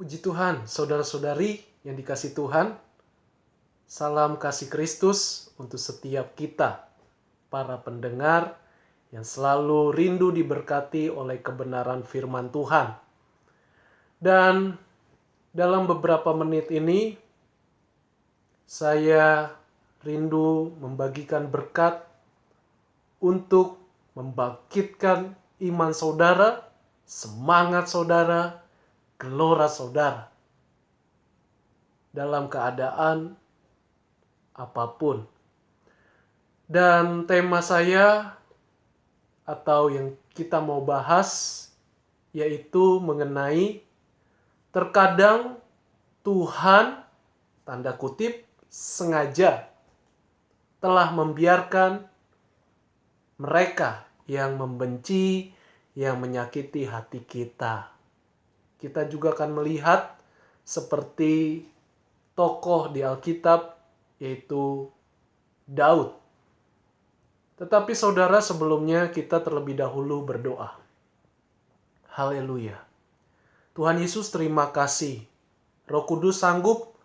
Puji Tuhan, saudara-saudari yang dikasih Tuhan, salam kasih Kristus untuk setiap kita, para pendengar yang selalu rindu diberkati oleh kebenaran firman Tuhan. Dan dalam beberapa menit ini, saya rindu membagikan berkat untuk membangkitkan iman saudara, semangat saudara, gelora saudara dalam keadaan apapun. Dan tema saya atau yang kita mau bahas yaitu mengenai terkadang Tuhan, tanda kutip, sengaja telah membiarkan mereka yang membenci, yang menyakiti hati kita. Kita juga akan melihat seperti tokoh di Alkitab yaitu Daud. Tetapi saudara, sebelumnya kita terlebih dahulu berdoa. Haleluya. Tuhan Yesus, terima kasih. Roh Kudus sanggup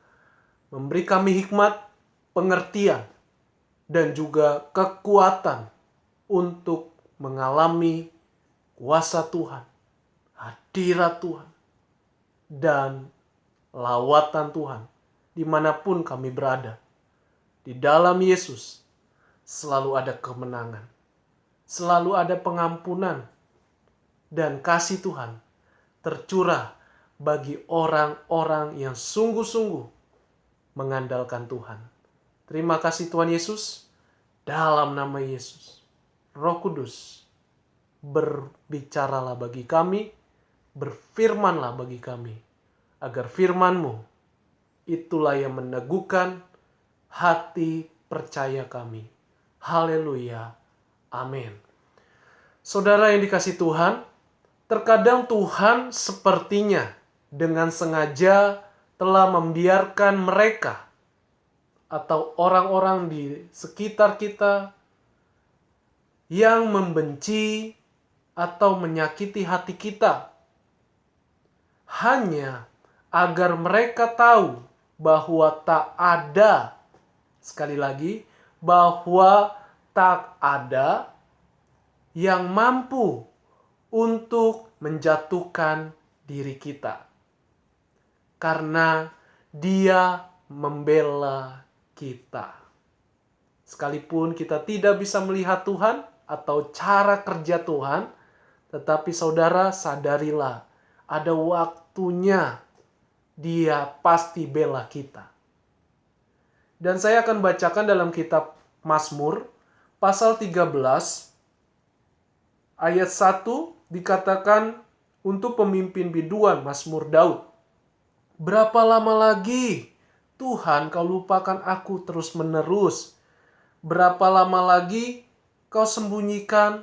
memberi kami hikmat, pengertian, dan juga kekuatan untuk mengalami kuasa Tuhan, hadirat Tuhan, dan lawatan Tuhan dimanapun kami berada. Di dalam Yesus selalu ada kemenangan, selalu ada pengampunan, dan kasih Tuhan tercurah bagi orang-orang yang sungguh-sungguh mengandalkan Tuhan. Terima kasih Tuhan Yesus, dalam nama Yesus. Roh Kudus, berbicaralah bagi kami, berfirmanlah bagi kami, agar firman-Mu itulah yang meneguhkan hati percaya kami. Haleluya. Amin. Saudara yang dikasih Tuhan, terkadang Tuhan sepertinya dengan sengaja telah membiarkan mereka atau orang-orang di sekitar kita yang membenci atau menyakiti hati kita, hanya agar mereka tahu bahwa tak ada, sekali lagi, bahwa tak ada yang mampu untuk menjatuhkan diri kita. Karena Dia membela kita. Sekalipun kita tidak bisa melihat Tuhan atau cara kerja Tuhan, tetapi saudara sadarilah, ada waktunya Dia pasti bela kita. Dan saya akan bacakan dalam kitab Mazmur pasal 13 ayat 1 dikatakan untuk pemimpin biduan Mazmur Daud. Berapa lama lagi Tuhan kau lupakan aku terus menerus? Berapa lama lagi kau sembunyikan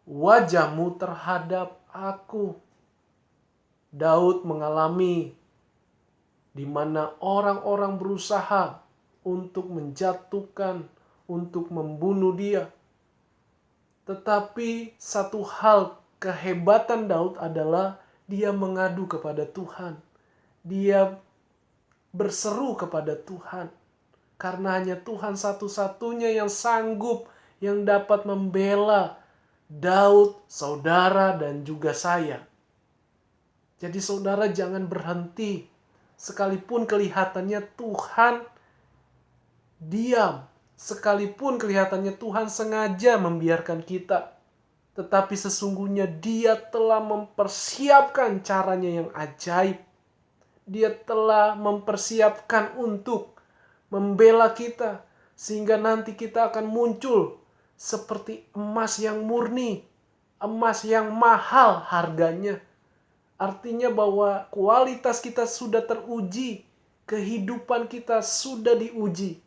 wajah-Mu terhadap aku? Daud mengalami di mana orang-orang berusaha untuk menjatuhkan, untuk membunuh dia. Tetapi satu hal kehebatan Daud adalah dia mengadu kepada Tuhan. Dia berseru kepada Tuhan. Karena hanya Tuhan satu-satunya yang sanggup, yang dapat membela Daud, saudara, dan juga saya. Jadi saudara jangan berhenti. Sekalipun kelihatannya Tuhan diam, sekalipun kelihatannya Tuhan sengaja membiarkan kita, tetapi sesungguhnya Dia telah mempersiapkan caranya yang ajaib. Dia telah mempersiapkan untuk membela kita, sehingga nanti kita akan muncul seperti emas yang murni, emas yang mahal harganya. Artinya bahwa kualitas kita sudah teruji, kehidupan kita sudah diuji.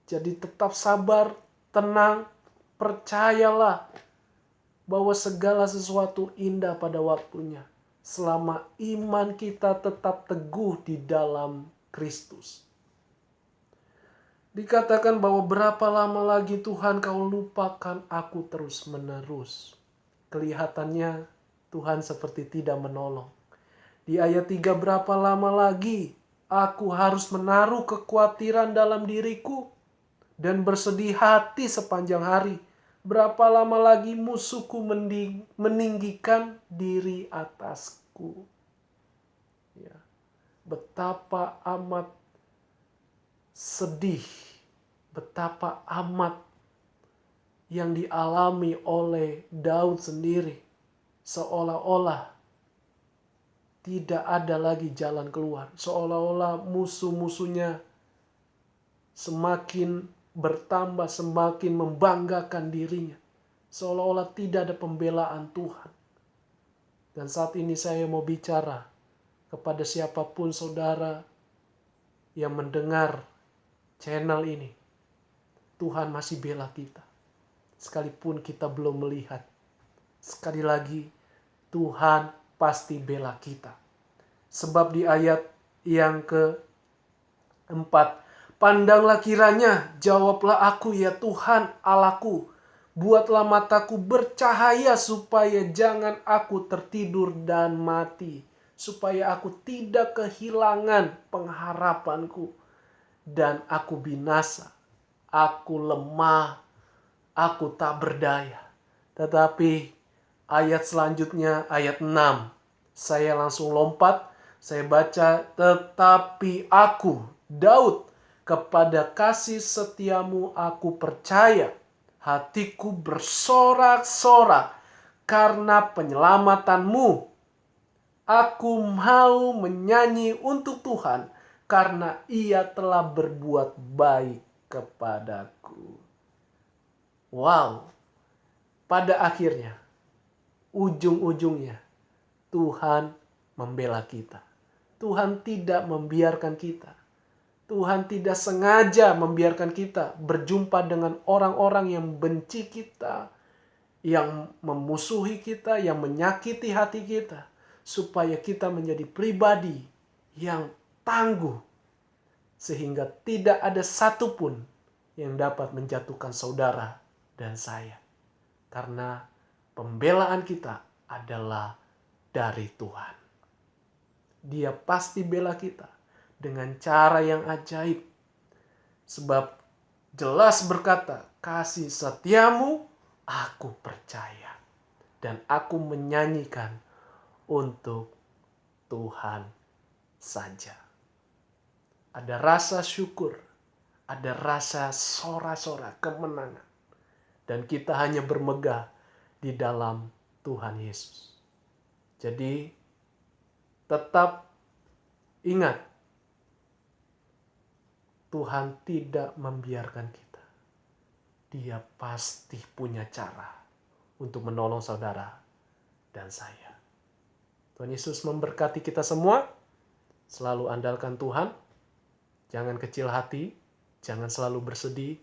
Jadi tetap sabar, tenang, percayalah bahwa segala sesuatu indah pada waktunya. Selama iman kita tetap teguh di dalam Kristus. Dikatakan bahwa berapa lama lagi Tuhan kau lupakan aku terus menerus. Kelihatannya Tuhan seperti tidak menolong. Di ayat 3, berapa lama lagi aku harus menaruh kekhawatiran dalam diriku dan bersedih hati sepanjang hari? Berapa lama lagi musuhku meninggikan diri atasku? Ya, betapa amat sedih, betapa amat yang dialami oleh Daud sendiri. Seolah-olah tidak ada lagi jalan keluar. Seolah-olah musuh-musuhnya semakin bertambah, semakin membanggakan dirinya. Seolah-olah tidak ada pembelaan Tuhan. Dan saat ini saya mau bicara kepada siapapun saudara yang mendengar channel ini. Tuhan masih bela kita. Sekalipun kita belum melihat. Sekali lagi, Tuhan pasti bela kita. Sebab di ayat yang keempat, pandanglah kiranya, jawablah aku ya Tuhan Allahku. Buatlah mataku bercahaya supaya jangan aku tertidur dan mati. Supaya aku tidak kehilangan pengharapanku. Dan aku binasa. Aku lemah. Aku tak berdaya. Tetapi ayat selanjutnya, ayat 6. Saya langsung lompat. Saya baca, tetapi aku, Daud, kepada kasih setiamu aku percaya. Hatiku bersorak-sorak karena penyelamatanmu. Aku mau menyanyi untuk Tuhan karena ia telah berbuat baik kepadaku. Wow, pada akhirnya, ujung-ujungnya, Tuhan membela kita. Tuhan tidak membiarkan kita. Tuhan tidak sengaja membiarkan kita berjumpa dengan orang-orang yang benci kita, yang memusuhi kita, yang menyakiti hati kita, supaya kita menjadi pribadi yang tangguh, sehingga tidak ada satupun yang dapat menjatuhkan saudara dan saya. Karena pembelaan kita adalah dari Tuhan. Dia pasti bela kita dengan cara yang ajaib. Sebab jelas berkata, kasih setiamu aku percaya. Dan aku menyanyikan untuk Tuhan saja. Ada rasa syukur, ada rasa sorak-sorak kemenangan. Dan kita hanya bermegah di dalam Tuhan Yesus. Jadi tetap ingat, Tuhan tidak membiarkan kita. Dia pasti punya cara untuk menolong saudara dan saya. Tuhan Yesus memberkati kita semua. Selalu andalkan Tuhan. Jangan kecil hati, jangan selalu bersedih.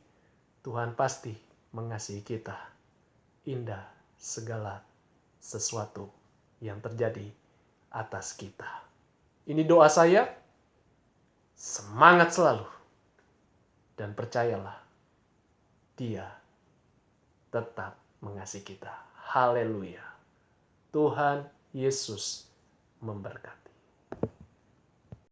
Tuhan pasti mengasihi kita. Indah segala sesuatu yang terjadi atas kita. Ini doa saya. Semangat selalu. Dan percayalah, Dia tetap mengasihi kita. Haleluya. Tuhan Yesus memberkati.